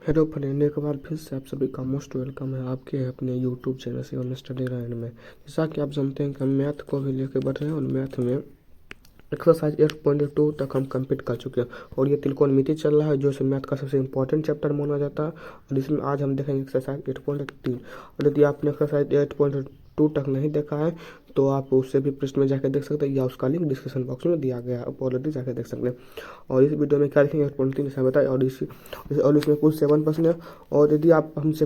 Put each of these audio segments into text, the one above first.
Hello friend, एक बार फिर से आप सभी का मोस्ट वेलकम है आपके अपने यूट्यूब चैनल से ऑन स्टडी लाइन में। जैसा कि आप जानते हैं कि हम मैथ को भी लेकर बढ़ रहे हैं और मैथ में एक्सरसाइज 8.2 तक हम कंप्लीट कर चुके हैं और ये त्रिकोणमिति चल रहा है जो इसे मैथ का सबसे इंपॉर्टेंट चैप्टर माना जाता है। और इसमें आज हम देखेंगे एक्सरसाइज 8.3। और यदि आपने एक्सरसाइज 8.2 तक नहीं देखा है तो आप उससे भी पृष्ठ में जाकर देख सकते हैं या उसका लिंक डिस्क्रिप्शन बॉक्स में दिया गया है, आप ऑलरेडी जाकर देख सकते हैं। और इस वीडियो में क्या लिखेंगे 8.3 जैसा बताए और इसमें कुल 7 प्रश्न है। और यदि आप हमसे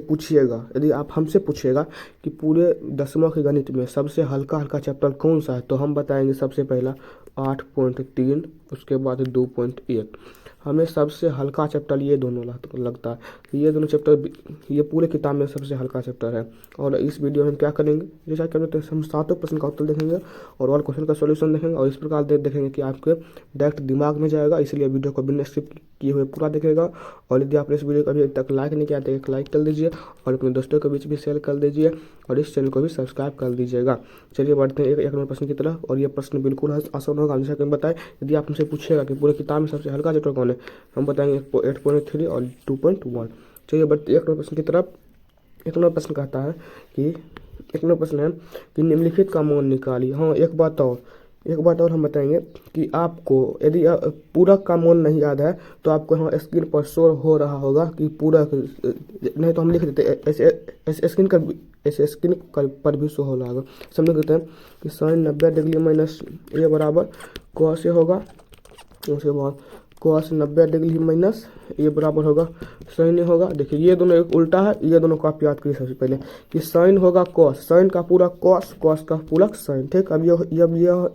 पूछिएगा कि पूरे दसवां के गणित में सबसे हल्का हल्का चैप्टर कौन सा है तो हम बताएंगे सबसे पहला 8.3, उसके बाद 2.1। हमें सबसे हल्का चैप्टर ये दोनों लगता है। ये दोनों चैप्टर ये पूरे किताब में सबसे हल्का चैप्टर है। और इस वीडियो में हम क्या करेंगे, जैसा क्या कहते हैं, हम 7 प्रश्न का उत्तर देखेंगे और ऑल क्वेश्चन का सॉल्यूशन देखेंगे और इस प्रकार देखेंगे कि आपके डायरेक्ट दिमाग में जाएगा। इसलिए वीडियो को बिना स्किप किए हुए पूरा देखेगा। और यदि आपने इस वीडियो को अभी तक लाइक नहीं किया तो एक लाइक कर दीजिए और अपने दोस्तों के बीच भी शेयर कर दीजिए और इस चैनल को भी सब्सक्राइब कर दीजिएगा। चलिए बढ़ते हैं एक नंबर प्रश्न की तरफ। और ये प्रश्न बिल्कुल आसान होगा। जैसा कि हम बताएं, यदि आप हमसे पूछेगा कि पूरे किताब में सबसे हल्का चैप्टर कौन है, हम बताएंगे 8.3 और 2.1। चलिए बढ़ते एक नंबर प्रश्न की तरफ। एक नंबर प्रश्न कहता है कि एक नंबर प्रश्न है कि निम्नलिखित का मान निकालिए। हाँ, एक बात और हम बताएंगे कि आपको यदि पूरक का मान नहीं याद है तो आपको यहाँ स्क्रीन पर शो हो रहा होगा कि पूरक, नहीं तो हम लिख देते ऐसे स्क्रीन पर भी शो हो रहा होगा। समझ लेते हैं कि sin 90 डिग्री माइनस ए बराबर cos ए होगा। उसके बाद cos 90 डिग्री माइनस ये बराबर होगा sin ए होगा। देखिए ये दोनों एक उल्टा है, ये दोनों को आप याद करिए सबसे पहले कि sin होगा cos, sin का पूरा cos, cos का पूरा sin। ठीक, अब ये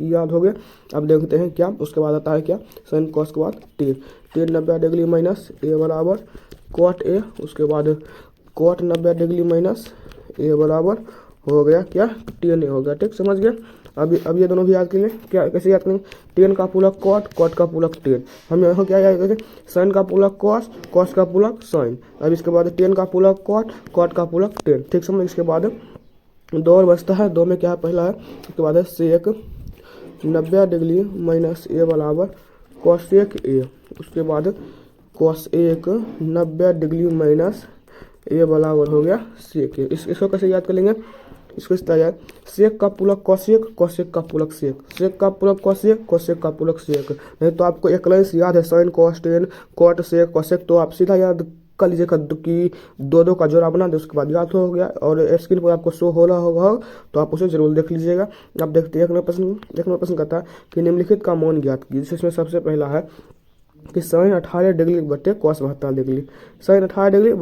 याद हो गया। अब देखते हैं क्या उसके बाद आता है, क्या sin cos के बाद tan 90 डिग्री माइनस ए बराबर cot ए, उसके बाद cot 90 डिग्री माइनस ए बराबर हो गया क्या tan ए हो गया। ठीक, समझ गए। अब ये दोनों भी याद करेंगे। क्या कैसे याद करेंगे, tan का पूरा cot, cot का पूरा tan। हम यहाँ क्या याद करेंगे, sin का पूरा cos, cos का पूरा sin। अब इसके बाद tan का पूरा cot, cot का पूरा tan। ठीक, समझ। इसके बाद दो और बचता है। दो में क्या है, पहला है उसके बाद है sec 90 डिग्री माइनस ए बराबर cosec ए, उसके बाद cosec 90 डिग्री माइनस ए बराबर हो गया sec ए। इसको कैसे याद कर लेंगे, इसको इस तरह याद, सेक का पूरा कॉसेक, कॉसेक का पूरा सेक, सेक का पूरा कॉसेक, कॉसेक का पूरा सेक। नहीं तो आपको एक लाइन से याद है sine cos tan cot sec cosec, तो आप सीधा याद कर लीजिएगा कि दो का जोड़ा बना दे, उसके बाद याद हो गया। और स्क्रीन पर आपको शो हो रहा होगा तो आप उसे जरूर देख लीजिएगा। आप देखते हैं एक नंबर प्रश्न कहता है कि निम्नलिखित का मान ज्ञात कीजिए, जिसमें सबसे पहला है कि sin 18 डिग्री बटे cos 72 डिग्री, sin 18 डिग्री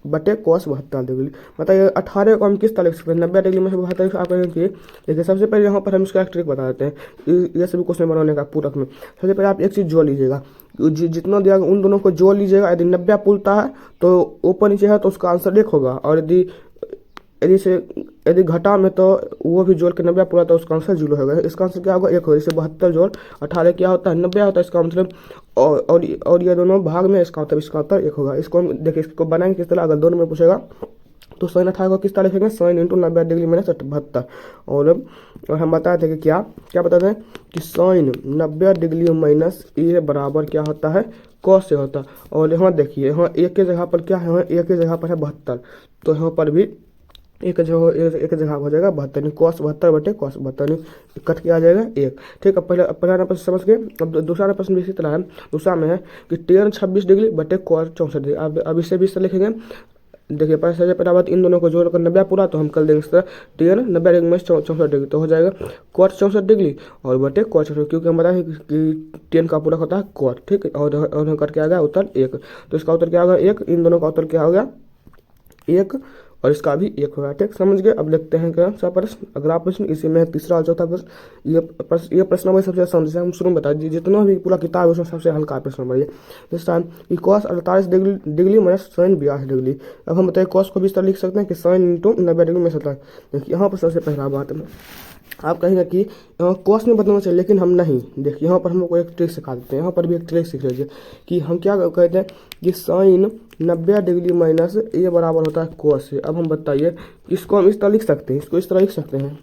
बटे cos 72 डिग्री। बताइए 18 को हम किस तरह लिख सकते हैं, 90 डिग्री में से 72 आप कहेंगे। देखिए सबसे पहले यहाँ पर हम इसका एक ट्रिक बता देते हैं ये सभी क्वेश्चन बनाने का पूरक में। सबसे पहले आप एक चीज़ जोड़ लीजिएगा, जितना दिया उन दोनों को जोड़ लीजिएगा। यदि 90 पुलता है तो ऊपर नीचे है तो उसका आंसर 1 होगा, और यदि घटा में तो वो भी जोड़ के 90 पूरा तो उसका आंसर 0 होगा। इसका आंसर क्या होगा, 1 होगा। जैसे 72 जोड़ 18 क्या होता है 90 होता है, इसका मतलब और ये दोनों भाग में इसका मतलब इसका उत्तर 1 होगा। इसको हम देखिए, इसको बनाएंगे किस तरह, अगर दोनों में पूछेगा तो sin 18 को किस तरह लिखेंगे, sin इंटू 90 डिग्री माइनस 72। और हम बताए थे कि क्या बताते हैं कि sin 90 डिग्री माइनस ए बराबर क्या होता है, cos से होता है। और यहाँ देखिए, यहाँ एक के जगह पर क्या है, एक के जगह पर है 72, तो यहाँ पर भी एक जगह हो जाएगा 72, cos 72 बटे cos 72 कट के आ जाएगा 1। ठीक है, पहला प्रश्न समझ गए। अब दूसरा प्रश्न भी इसी तरह है। दूसरा में है कि tan 26 डिग्री बटे cos 64 डिग्री। अब इसे भी लिखेंगे। देखिए पहला बात, इन दोनों को जोड़कर 90 पूरा तो हम कर देंगे इस तरह, tan 90 डिग्री में 64 डिग्री तो हो जाएगा cos 64 डिग्री और बटे cos 64, क्योंकि हम बताएं कि tan का पूरा होता है cos। ठीक है, और कट के आ गया उत्तर 1, तो इसका उत्तर क्या होगा 1। इन दोनों का उत्तर क्या हो गया 1 और इसका भी 1 होगा। ठीक, समझ गए। अब देखते हैं क्या सा प्रश्न, अगला प्रश्न इसी में है तीसरा और चौथा प्रश्न। ये प्रश्न हमें सबसे आसान, जैसे हम शुरू में बता दीजिए जितना भी पूरा किताब है उसमें सबसे हल्का प्रश्न बढ़िए। जिस टाइम कि cos 48 degree minus sin 82 degree. अब हम बताइए cos को भी इस तरह लिख सकते हैं कि sin इंटू 90 डिग्री में 70। देखिए यहाँ पर सबसे पहला बात है, आप कहेंगे कि कॉस में बताना चाहिए, लेकिन हम नहीं। देखिए यहाँ पर हम लोग को एक ट्रिक सिखा देते हैं, यहाँ पर भी एक ट्रिक सीख लीजिए कि हम क्या कहते हैं कि sin 90 डिग्री माइनस ए बराबर होता है cos से। अब हम बताइए इसको हम इस तरह लिख सकते हैं, इसको इस तरह लिख सकते हैं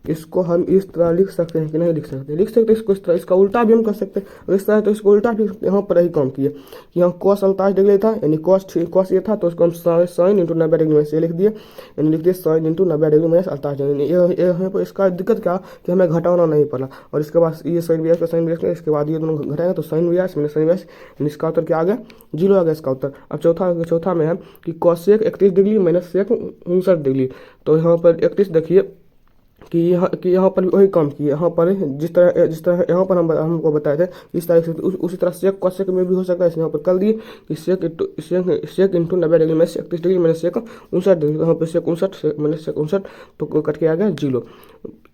इसको हम इस तरह लिख सकते हैं कि नहीं लिख सकते? लिख सकते हैं इसको इस तरह, इसका उल्टा भी हम कर सकते हैं। अगर इस तरह तो इसको उल्टा भी यहाँ पर ही काम किए कि यहाँ cos 48 डिग्री था, यानी cos ये था तो उसको हम साइन इंटू 90 डिग्री में से लिख दिए, यानी लिख दिए साइन इंटू 90 डिग्री -48 डिग्री। यहाँ पर इसका दिक्कत क्या कि हमें घटाना नहीं पड़ा, और इसके बाद ये साइन बी साइन बी इसके बाद ये दोनों घटाएंगे तो साइन बी मैंने साइन बी, इसका उत्तर क्या आ गया? 0 आ गया इसका उत्तर। अब चौथा में है कि cos 31 डिग्री - sec 59 डिग्री। तो यहाँ पर 31 देखिए कि यहाँ पर भी वही काम किया, यहाँ पर जिस तरह यहाँ पर हमको बताए थे इस तरह से उसी तरह सेक cos में भी हो सकता है। यहाँ पर कर दिए कि सेक इंटू 90 डिग्री में 31 डिग्री मैंने सेक 59 डिग्री, यहाँ पर सेक 59 मैंने सेक 59 तो कट के आ गया 0।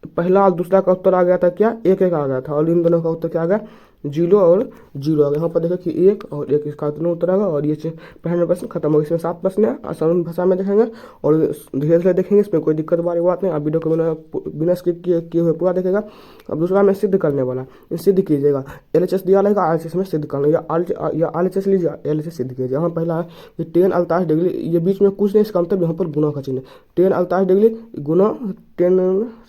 पहला और दूसरा का उत्तर आ गया था क्या? 1 आ गया था, और इन दोनों का उत्तर क्या आ गया? 0 और 0 आ गया। यहाँ पर देखो कि 1 और 1 इसका दोनों उत्तर आ गया, और ये पहला प्रश्न खत्म हो गया। इसमें 7 प्रश्न है, आसान भाषा में देखेंगे और धीरे धीरे देखेंगे, इसमें कोई दिक्कत वाली बात नहीं। आप वीडियो को बिना स्किप किए हुए पूरा देखेगा। अब दूसरा में सिद्ध करने वाला, सिद्ध कीजिएगा। LHS दिया रहेगा, RHS में सिद्ध करना, या RHS लीजिए, LHS सिद्ध कीजिए। यहाँ पहला है कि tan 48 डिग्री, ये बीच में कुछ नहीं, इसका मतलब यहाँ पर गुना का चिन्ह। tan 48 डिग्री गुना tan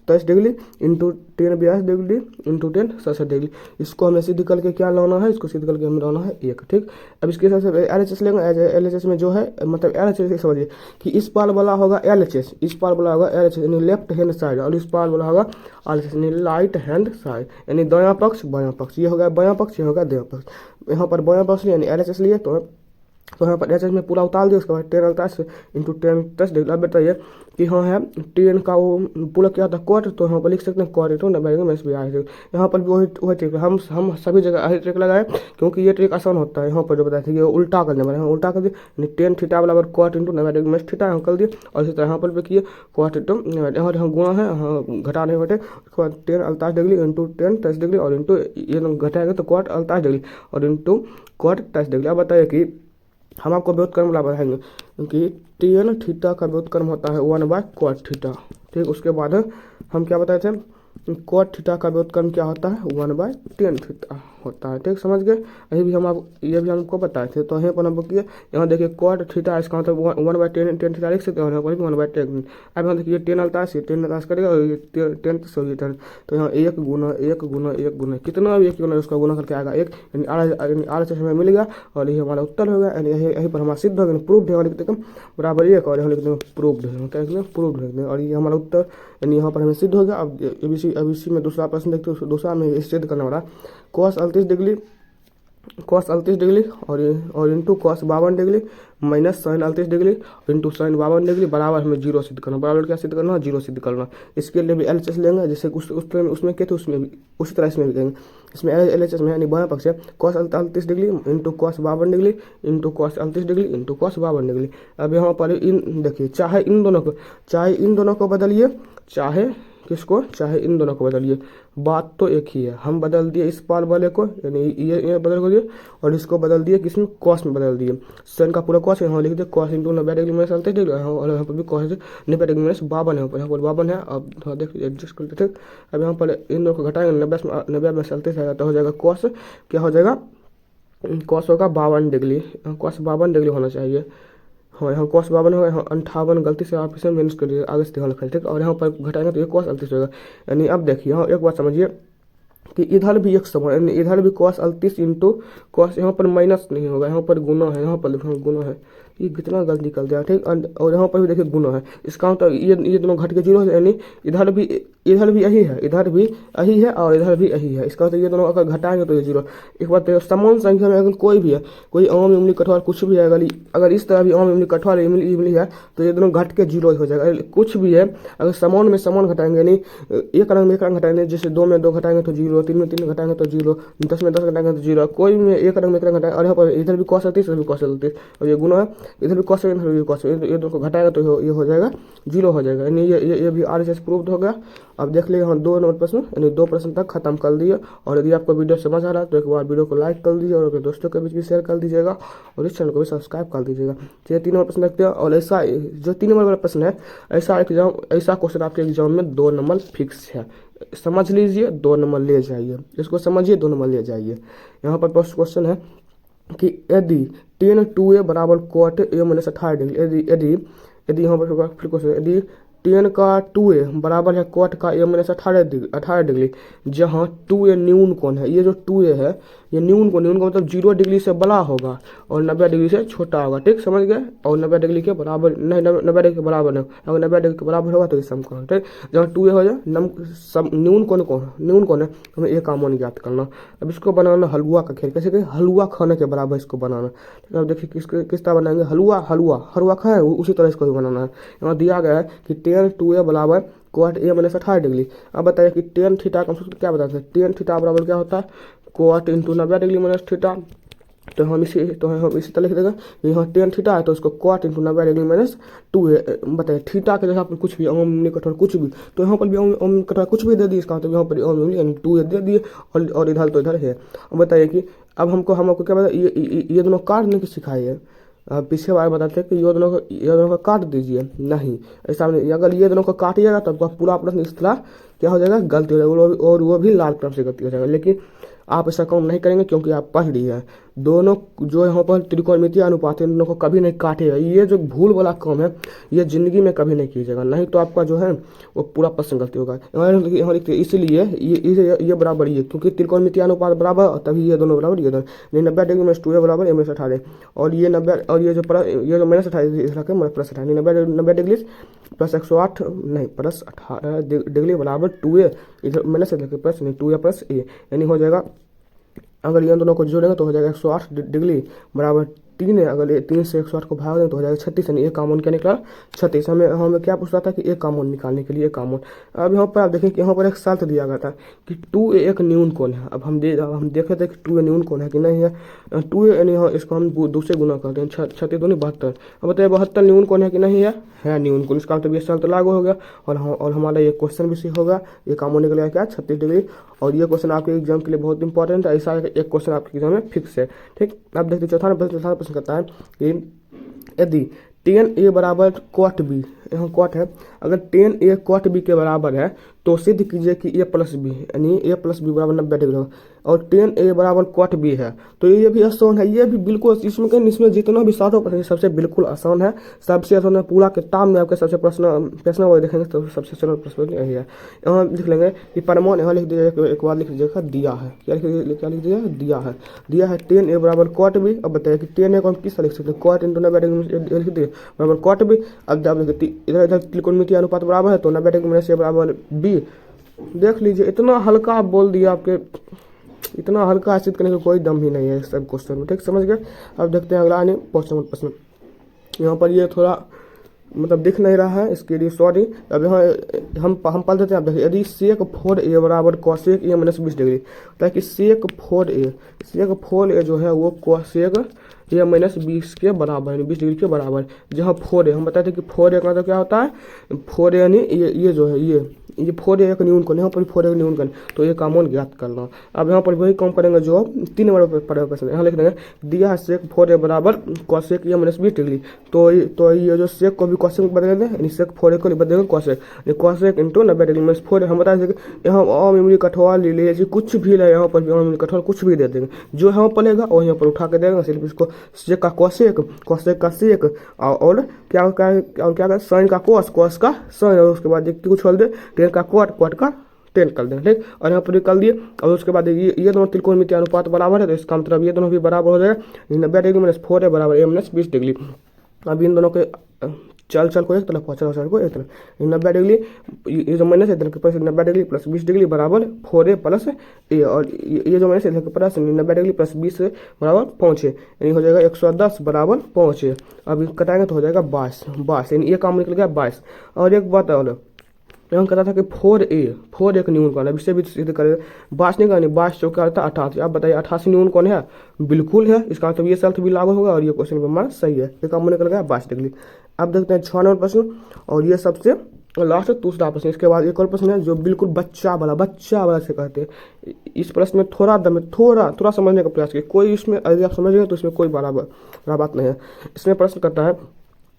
23 degree into tan 42 degree into tan 67 degree. इसको हमें सिद्ध करके क्या लाना है? इसको सिद्ध करके हमें लाना है 1। ठीक, अब इसके हिसाब से LHS लेंगे। LHS में जो है मतलब LHS समझिए कि इस पार वाला होगा LHS, इस पार वाला होगा LHS यानी लेफ्ट हैंड साइड, और इस पार वाला होगा RHS यानी राइट हैंड साइड, यानी दायां पक्ष बायां पक्ष। ये होगा बायां पक्ष, ये होगा दायां पक्ष। यहाँ पर बायां पक्ष यानी LHS लिए तो यहाँ पर LHS में पूरा उतार दिया। उसके बाद tan 48 इंटू tan 10 डिग्री। अब बताइए कि हाँ है tan का वो पूरा क्या था? cot, तो यहाँ पर लिख सकते हैं cot इंटू 90 डिग्री में भी आ जाएगा। यहाँ पर भी वही ट्रिक हम सभी जगह वही ट्रिक लगाए क्योंकि ये ट्रिक आसान होता है। यहाँ पर जो बताया था कि उल्टा करने वाला है, उल्टा कर दिए tan थीटा बराबर cot इंटू 90 डिग्री में थीटा यहाँ कर दिए, और इसी तरह यहाँ पर भी किए cot इंटू यहाँ गुणा है, यहाँ घटा नहीं घटे। उसके बाद tan 48 degree into tan 23 degree और इंटू ये घटाएंगे तो cot 48 डिग्री और इंटू cot 23 डिग्री। अब बताइए कि हम आपको व्युत्क्रम वाला बताएंगे क्योंकि tan थीटा का व्युत्क्रम होता है 1/cot थीटा। ठीक, उसके बाद हम क्या बताए थे? cot थीटा का व्युत्क्रम क्या होता है? 1/tan थीटा होता है। ठीक, समझ गए? ये भी हमको बताए थे। तो यहाँ पर हम किए, यहाँ देखिए cot थीटा, इसका मतलब 1/tan थीटा लिख सकते हैं, और यहाँ पर भी 1/tan। अब यहाँ देखिए tan 48 करेगा और ये tan तो यहाँ 1 गुना 1 गुना 1 गुना कितना भी 1 गुना उसका गुना करके आएगा 1, यानी RHS हमें मिल गया, और ये हमारा उत्तर होगा। यानी यहीं पर हमारा सिद्ध हो गया, प्रूव्ड है, लिख देते हैं बराबर 1, और यहाँ लिख देंगे प्रूव्ड है, क्या लिख देंगे? प्रूव्ड लिख देंगे, और ये हमारा उत्तर यानी यहाँ पर हमें सिद्ध हो गया। अब इसी में दूसरा प्रश्न देखते हैं। दूसरा में सिद्ध करने वाला cos 38 डिग्री और into cos 52 degree minus sin 38 degree into sin 52 degree बराबर हमें 0 सिद्ध करना। बराबर क्या सिद्ध करना? 0 सिद्ध करना। इसके लिए भी LHS लेंगे, जैसे उसमें क्या थे उसमें भी उसी तरह इसमें भी करेंगे। इसमें LHS में यानी बायां पक्ष है cos 38 degree into cos 52 degree into cos 38 degree into cos 52 degree. अब यहाँ पर इन देखिए, चाहे इन दोनों को बदलिए, चाहे किसको? चाहे इन दोनों को बदलिए, बात तो एक ही है। हम बदल दिए इस पार वाले को, यानी ये बदल दिए, और इसको बदल दिए किसमें? cos में बदल दिए। sin का पूरा cos यहाँ लिख दिए cos इंटू 90 डिग्री में 38 डिग्री, और यहाँ पर भी cos 90 डिग्री में 52 है, यहाँ पर 52 है। अब थोड़ा देख एडजस्ट करते थे। अब यहाँ पर इन दोनों को घटाएंगे, 90 में 38 आएगा तो हो जाएगा cos, क्या हो जाएगा? cos होगा 52 डिग्री, cos 52 डिग्री होना चाहिए। हाँ, यहाँ cos 52 होगा, यहाँ 58, गलती से आप इसे माइनस कर दीजिए, आगे से ध्यान रखें। ठीक, और यहाँ पर घटाएंगे तो ये cos 38 होगा। यानी अब देखिए यहाँ एक बात समझिए कि इधर भी एक समान, यानी इधर भी cos 38 इंटू cos, यहाँ पर माइनस नहीं होगा, यहाँ पर गुना है, यहाँ पर लिखा गुना है, ये कितना गलत निकल गया। ठीक, और यहाँ पर भी देखिए गुना है, इसका मतलब ये दोनों घट के 0 है, यानी इधर भी यही है, इधर भी यही है और इधर भी यही है। इसका मतलब ये दोनों अगर घटाएंगे तो ये 0। एक बात है, समान संख्या में अगर कोई भी है, कोई आम इमली कठोर कुछ भी है, अगर इस तरह भी आम इमली कठोर इमली है तो ये दोनों घट के 0 हो जाएगा। कुछ भी है अगर समान में समान घटाएंगे, यानी एक रंग में एक रंग घटाएंगे, जैसे 2 में 2 घटाएंगे तो 0, 3 में 3 घटाएंगे तो 0, 10 में 10 घटाएंगे तो 0, कोई में एक रंग में एक रंग घटाएंगे। और यहाँ पर इधर भी cos 38 इधर भी cos 38, और ये गुना है, इधर भी cos इधर भी cos, ये दोनों को घटाएगा तो ये हो जाएगा 0 हो जाएगा। यानी ये भी RHS प्रूव्ड हो गया। अब देख लीजिए यहाँ 2 नंबर प्रश्न, यानी 2 प्रश्न तक खत्म कर दिए। और यदि आपको वीडियो समझ आ रहा है तो एक बार वीडियो को लाइक कर दीजिए और अपने दोस्तों के बीच भी शेयर कर दीजिएगा, और इस चैनल को भी सब्सक्राइब कर दीजिएगा। चलिए 3 नंबर प्रश्न देखते हैं। और ऐसा जो 3 नंबर वाला प्रश्न है, ऐसा क्वेश्चन आपके एग्जाम में 2 नंबर फिक्स है, समझ लीजिए, 2 नंबर ले जाइए, इसको समझिए, 2 नंबर ले जाइए। यहाँ पर फर्स्ट क्वेश्चन है कि यदि tan 2a बराबर cot a - 18 डिग्री, यदि यहाँ पर फिर क्वेश्चन, यदि tan का 2a बराबर है cot का a माइनस 18 डिग्री, जहाँ 2a न्यून कोण है। ये जो 2a है ये न्यून कोण का मतलब 0 डिग्री से बड़ा होगा और 90 डिग्री से छोटा होगा, ठीक समझ गए। और 90 डिग्री के बराबर नहीं, 90 डिग्री के बराबर नहीं, अगर 90 डिग्री के बराबर होगा तो समकोण, ठीक। जहाँ 2a हो जाए न्यून कोण है, हमें a का मान ज्ञात करना। अब इसको बनाना हलवा का खेल, कैसे कि हलवा खाने के बराबर इसको बनाना। अब देखिए किस तरह बनाएंगे, हलवा खाए उसी तरह इसको भी बनाना है। यहाँ दिया गया है कि tan 2a बराबर cot a माइनस 18 डिग्री। अब बताइए कि tan थीटा का सूत्र क्या बताते हैं, tan थीटा बराबर क्या होता है cot into 90 degree minus theta. तो हम इसी तरह लिख देंगे, यहाँ tan थीटा है तो इसको cot into 90 degree minus 2a। बताइए थीटा के जगह पर कुछ भी अम्ल कठोर कुछ भी, तो यहाँ पर भी अम्ल कठोर कुछ भी दे दिए, इसका मतलब यहाँ पर यानी 2a दे दिए और इधर तो इधर है। अब बताइए कि अब हमको क्या पता, ये दोनों काट नहीं कि सिखाए है। पीछे बार बताते हैं कि ये दोनों को काट दीजिए, नहीं ऐसा नहीं। अगर ये दोनों को काटिएगा तो आपका पूरा प्रश्न इस तरह क्या हो जाएगा, गलती हो जाएगा और वो भी लाल कलर से गलती हो जाएगा। लेकिन आप ऐसा काम नहीं करेंगे क्योंकि आप पढ़ लिए हैं। दोनों जो यहाँ पर त्रिकोणमितीय अनुपात है, इन दोनों को कभी नहीं काटेगा। ये जो भूल वाला काम है ये जिंदगी में कभी नहीं कीजिएगा, नहीं तो आपका जो है वो पूरा प्रश्न गलती होगा। यहाँ लिखते इसलिए ये बराबर ये, क्योंकि त्रिकोणमितीय अनुपात बराबर तभी ये दोनों बराबर, ये दोनों 90 डिग्री माइनस 2a बराबर a माइनस 18 और ये 90 और ये जो माइनस 18 इस रखे प्लस 18 90 डिग्री प्लस 108 नहीं प्लस 18 डिग्री बराबर 2a, इधर माइनस प्लस नहीं 2a प्लस a, यानी हो जाएगा अगर ये दोनों को जोड़ेंगे तो हो जाएगा 108 डिग्री बराबर 3 है। अगर ये 3 से 108 को भाग दें तो हो जाएगा 36, यानी एक कॉमन क्या निकला 36। हमें क्या पूछ रहा था कि एक कॉमन निकालने के लिए एक कॉमन। अब यहाँ पर आप देखें कि यहाँ पर एक शर्त दिया गया था कि 2a एक न्यून कोण है। अब हम देख रहे थे कि 2a न्यून कोण है कि नहीं है। 2a यानी इसको हम 2 से गुना करते हैं, 36 दूनी 72। अब बताइए 72 न्यून कोण है कि नहीं है न्यून कोण। इसका मतलब ये शर्त लागू हो गया और हमारा ये क्वेश्चन भी सही होगा। ये कॉमन निकलेगा क्या 36 डिग्री। और ये क्वेश्चन आपके एग्जाम के लिए बहुत इंपॉर्टेंट है, ऐसा एक क्वेश्चन आपके एग्जाम में फिक्स है, ठीक। अब देखते चौथा प्रश्न करता है कि यदि tan a बराबर cot b, यहाँ cot है, अगर tan a cot b के बराबर है तो सिद्ध कीजिए कि a प्लस बी यानी a प्लस बी बराबर 90 डिग्री होगा। और tan a बराबर cot b है तो ये भी आसान है, ये भी बिल्कुल इसमें जितना भी 60 प्रश्न सबसे बिल्कुल आसान है, सबसे आसान है। पूरा किताब में आपके सबसे प्रश्न वो देखेंगे तो सबसे सरल प्रश्न यही है। यहाँ लिख लेंगे कि परमाणु, यहाँ लिख दीजिएगा एक बार लिख दीजिएगा दिया है, क्या लिख दीजिएगा दिया है tan a बराबर cot b। अब बताइए कि tan a को हम किस तरह लिख सकते हैं, cot इंटू 90 डिग्री लिख दीजिए बराबर cot b। अब इधर त्रिकोणमितीय अनुपात बराबर है तो 90 डिग्री माइनस a बराबर b। देख लीजिए इतना हल्का बोल दिया, आपके इतना हल्का सिद्ध करने का कोई दम ही नहीं है इस सब क्वेश्चन में, ठीक समझ गए। अब देखते हैं अगला आने प्रश्न। यहाँ पर ये थोड़ा मतलब दिख नहीं रहा है, इसके लिए सॉरी। अब यहाँ हम पढ़ देते हैं। अब देखिए यदि sec 4a बराबर cosec a माइनस 20 डिग्री, ताकि sec 4a जो है वो cosec a माइनस 20 के बराबर है, 20 डिग्री के बराबर। जहाँ 4a हम बताते हैं कि 4a का मतलब क्या होता है, 4a यानी ये जो है ये 4a एक न्यून कोण, यहाँ पर 4a न्यून कोण, तो ये का मान ज्ञात करना। अब यहाँ पर वही काम करेंगे जो 3 नंबर पर पड़ेगा। यहाँ लिख देंगे दिया है sec 4a बराबर cosec a माइनस 20 डिग्री, तो ये जो sec को भी cosec में बदल देंगे, यानी sec 4a को बदलेंगे cosec into 90 degree minus 4a। हम बता देंगे यहाँ अम्ल कठोर ले लीजिए, कुछ भी ले, यहाँ पर भी अम्ल कठोर कुछ भी दे देंगे, जो यहाँ पर लेगा और यहाँ पर उठा के देगा। सिर्फ इसको sec का cosec का sec और क्या sin का cos का sin, और उसके बाद कुछ छोड़ दे tan का cot का tan कर दें, ठीक। और यहाँ पर निकाल दिए। और उसके बाद ये दोनों त्रिकोणमितीय अनुपात बराबर है तो इसका मतलब ये दोनों भी बराबर हो जाएगा 90 डिग्री माइनस 4a बराबर a माइनस 20 डिग्री। अब इन दोनों के चल को एक तरफ चल को एक तरफ 90 डिग्री, ये जो माइनस है प्लस 90 डिग्री प्लस 20 डिग्री बराबर 4a प्लस a, और ये जो माइनस है प्लस 90 डिग्री प्लस 20 बराबर 5a, यानी हो जाएगा 110 बराबर 5a। अब कटाएंगे तो हो जाएगा 22, यानी ये काम निकल गया 22। और एक बात और यहाँ कहता था कि 4a एक न्यून कौन है, इससे भी सिद्ध करें 22 नहीं करनी, 22 चौका आता 88। अब बताइए 88 न्यून कौन है, बिल्कुल है। इसका मतलब ये शर्त भी लागू होगा और ये क्वेश्चन का मान सही है, ये काम निकल गया 22 डिग्री। अब देखते हैं 6 नंबर प्रश्न और ये सबसे लास्ट दूसरा प्रश्न। इसके बाद एक और प्रश्न है जो बिल्कुल बच्चा वाला से कहते हैं। इस प्रश्न में थोड़ा समझने का प्रयास कीजिए, कोई इसमें अगर आप समझ गए तो इसमें कोई बड़ा बात नहीं है। इसमें प्रश्न करता है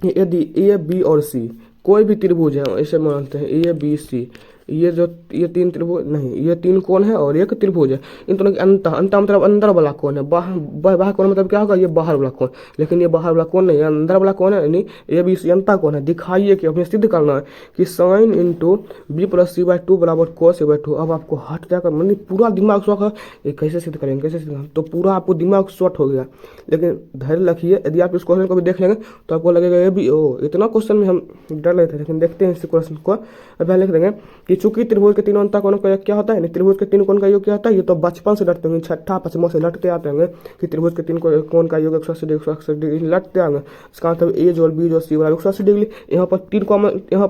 कि यदि a b और c कोई भी त्रिभुज है, ऐसे मानते हैं a b c, ये 3 त्रिभुज नहीं, ये 3 कोण है और एक त्रिभुज है। इन दोनों के अंत मतलब अंदर वाला कोण है। बाहर कोण मतलब क्या होगा, ये बाहर वाला कोण, लेकिन ये बाहर वाला कोण नहीं है, अंदर वाला कोण है, यानी ए बी सी अंतर कोण है। दिखाइए कि हमें सिद्ध करना है कि sine into B plus C by two बराबर कॉस ए बाई टू। अब आपको हट जाकर मतलब पूरा दिमाग शॉक है, ये कैसे सिद्ध करेंगे, कैसे सिद्ध करेंगे, तो पूरा आपको दिमाग शॉर्ट हो गया। लेकिन धैर्य रखिए, यदि आप इस क्वेश्चन को भी देख लेंगे तो आपको लगेगा ये भी इतना क्वेश्चन में हम डर रहे थे। लेकिन देखते हैं इस क्वेश्चन को। अब लिख देंगे कि चूंकि त्रिभुज के तीनों अंतः कोणों का योग क्या होता है, त्रिभुज के 3 कोण का योग क्या होता है, ये तो बचपन से लड़ते होंगे, छठा पांचवा से लड़ते आते होंगे कि त्रिभुज के 3 कोण का योग 180 डिग्री लड़ते आएंगे। इसका मतलब ए जोड़ बी जोड़ सी बराबर 180 डिग्री। यहाँ पर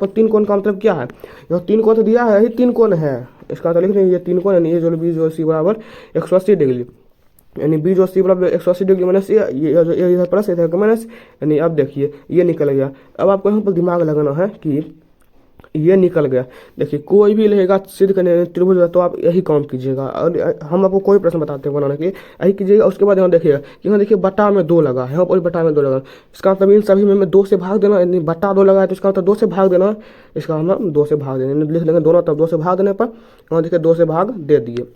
3 कोण का मतलब क्या है, यहाँ 3 कोण तो दिया है, यही 3 कोण है। इसका मतलब लिख देंगे ये 3 कोण है, ए जोड़ बी जोड़ सी बराबर 180 डिग्री, यानी बी जो सी बराबर 180 डिग्री माइनस ये इधर प्लस इधर माइनस, यानी अब देखिए ये निकल गया। अब आपको यहाँ पर दिमाग लगाना है कि ये निकल गया। देखिए कोई भी रहेगा सिद्ध करने त्रिभुज तो आप यही काम कीजिएगा, और हम आपको कोई प्रश्न बताते हैं बनाने के लिए, यही कीजिएगा। उसके बाद यहाँ देखिएगा कि यहाँ देखिए बटा में 2 लगा है, यहाँ पर बटा में 2 लगा, इसका मतलब इन सभी में 2 से भाग देना, यानी बटा 2 लगा है तो इसका मतलब 2 से भाग देना, इसका मतलब 2 से भाग देना, लिख लेंगे दोनों तरफ 2 से भाग देने पर यहाँ देखिए 2 से भाग दे दिए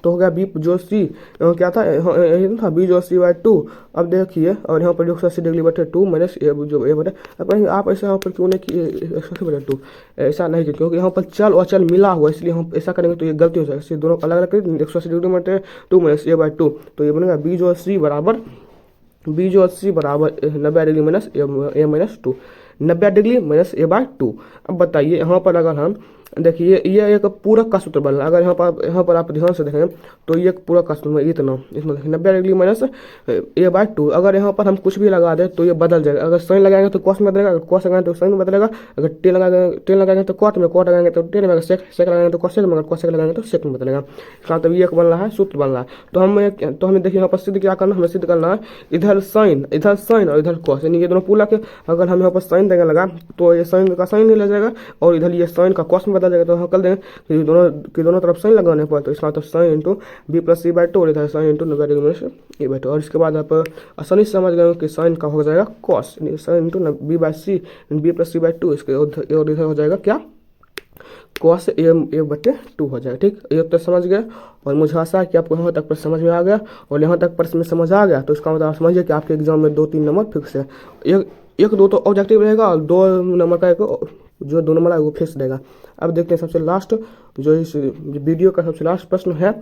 तो हो गया बी जो सी क्या था, था बी जो सी बाई 2। अब देखिए और यहाँ पर 180 डिग्री बटे 2 माइनस ए जो ए बटे। अब आप ऐसा यहाँ पर क्यों नहीं कि 180 बटे 2 ऐसा नहीं किया, क्योंकि यहाँ पर चल और चल मिला हुआ, इसलिए हम ऐसा करेंगे तो ये गलती हो जाएगी। दोनों अलग अलग करें, 180 डिग्री बटे 2 माइनस ए बाई 2, तो ये बनेगा बी जो सी बराबर 90 degree minus A minus 2, 90 degree minus A by 2। अब बताइए यहाँ पर अगर हम देखिए ये एक पूरक का सूत्र बन रहा है। अगर यहाँ पर आप ध्यान से देखें तो ये एक पूरक का सूत्र इतना देखिए 90 डिग्री माइनस ए बाई 2। अगर यहाँ पर हम कुछ भी लगा दें तो ये बदल जाएगा। अगर साइन लगाएंगे तो कॉस में बदलेगा, अगर कॉस लगाएंगे तो साइन में बदलेगा, अगर टेन लगाएंगे तो कॉट में, कॉट लगाएंगे तो टेन में, अगर सेक लगाएंगे तो कॉसेक में, अगर कॉसेक लगाएंगे तो सेक में बदलेगा। इसका मतलब ये एक बन रहा है, सूत्र बन रहा है। तो हमें देखिए यहाँ पर सिद्ध क्या करना, हमें सिद्ध करना है इधर साइन और इधर कॉस, यानी ये दोनों पूरक है। अगर हम यहाँ पर साइन देंगे लगा तो ये साइन का साइन नहीं ले जाएगा और इधर ये साइन का कॉस में बदल जाएगा। तो हम कर देंगे कि दोनों तरफ साइन लगाने पर, तो इसका मतलब sine into B plus C by 2 और इधर sine into 90 degree minus A by 2। और इसके बाद आप आसानी से समझ गए कि साइन का हो जाएगा cos, sine into B by C B plus C by 2, इसके और इधर हो जाएगा क्या, कॉस ए बटे 2 हो जाएगा। ठीक, ये तो समझ गए। और मुझे आशा है कि आपको यहाँ तक प्रश्न समझ में आ गया, और यहाँ तक प्रश्न में समझ आ गया तो इसका मतलब आप समझिए कि आपके एग्जाम में 2-3 नंबर फिक्स है। एक 2 तो ऑब्जेक्टिव रहेगा और 2 नंबर का एक जो 2 नंबर है वो फिक्स रहेगा। अब देखते हैं सबसे लास्ट जो इस वीडियो का सबसे लास्ट प्रश्न है,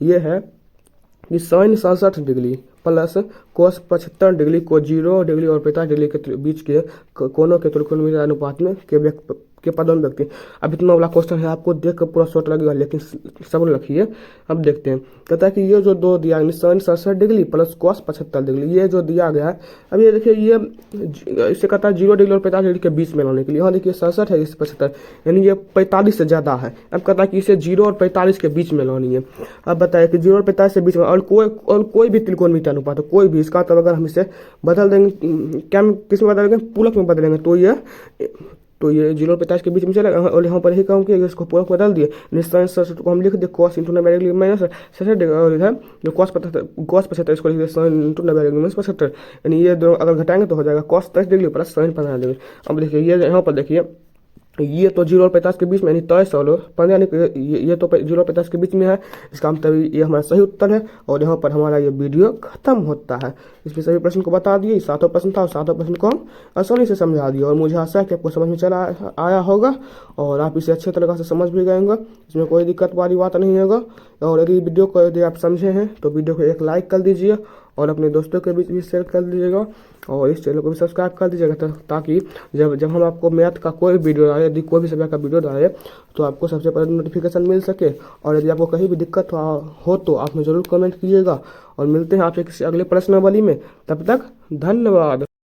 ये है कि sine 67 degree plus cos 75 degree को 0 डिग्री और 45 डिग्री के बीच के कोनों के त्रिकोणमितीय अनुपात में के पदों में व्यक्ति। अब इतना वाला क्वेश्चन है, आपको देख कर पूरा शॉर्ट लगेगा, लेकिन सब्र रखिए। अब देखते हैं, कहता है कि ये जो 2 दिया sine 67 degree plus cos 75 degree, ये जो दिया गया है। अब ये देखिए ये इसे कहता है 0 डिग्री और 45 डिग्री के बीच में लाने के लिए। यहाँ देखिए 67 है, इस 75, यानी ये 45 से ज़्यादा है। अब कहता है कि इसे 0 और 45 के बीच में लानी है। अब बताया कि 0 और 45 के बीच में और कोई भी त्रिकोणमितीय अनुपात कोई भी, इसका मतलब अगर हम इसे बदल देंगे, क्या किस में बदलेंगे, पूरक में बदलेंगे, तो ये 0 और 50 के बीच में चलेगा। और यहाँ पर यही काम किया, इसको पूरक बदल दिए, साइन 67 को हम लिख दिए कॉस इंटू 90 डिग्री माइनस 67, और इधर जो कॉस 75 इसको लिख दिए साइन इंटू 90 डिग्री माइनस 75, यानी ये दोनों अगर घटाएंगे तो हो जाएगा cos 10 degree plus sign 15 degree. अब देखिए ये यहाँ पर देखिए ये तो 0 और 50 के बीच में, यानी 15 यानी ये तो 0 और 50 के बीच में है। इसका मतलब ये हमारा सही उत्तर है। और यहाँ पर हमारा ये वीडियो खत्म होता है। इसमें सभी प्रश्न को बता दिए, 7 प्रश्न था और 7 प्रश्न को हम आसानी से समझा दिए। और मुझे आशा है कि आपको समझ में चला आया होगा और आप इसे अच्छे तरीके से समझ भी गए होंगे, इसमें कोई दिक्कत वाली बात नहीं होगा। और यदि वीडियो को यदि आप समझे हैं तो वीडियो को एक लाइक कर दीजिए और अपने दोस्तों के बीच भी शेयर कर दीजिएगा, और इस चैनल को भी सब्सक्राइब कर दीजिएगा, ताकि जब हम आपको मैथ का कोई वीडियो डालें, यदि कोई भी सब्जेक्ट का वीडियो डालें तो आपको सबसे पहले नोटिफिकेशन मिल सके। और यदि आपको कहीं भी दिक्कत हो तो आप में ज़रूर कमेंट कीजिएगा। और मिलते हैं आपसे किसी अगले प्रश्नावली में, तब तक धन्यवाद।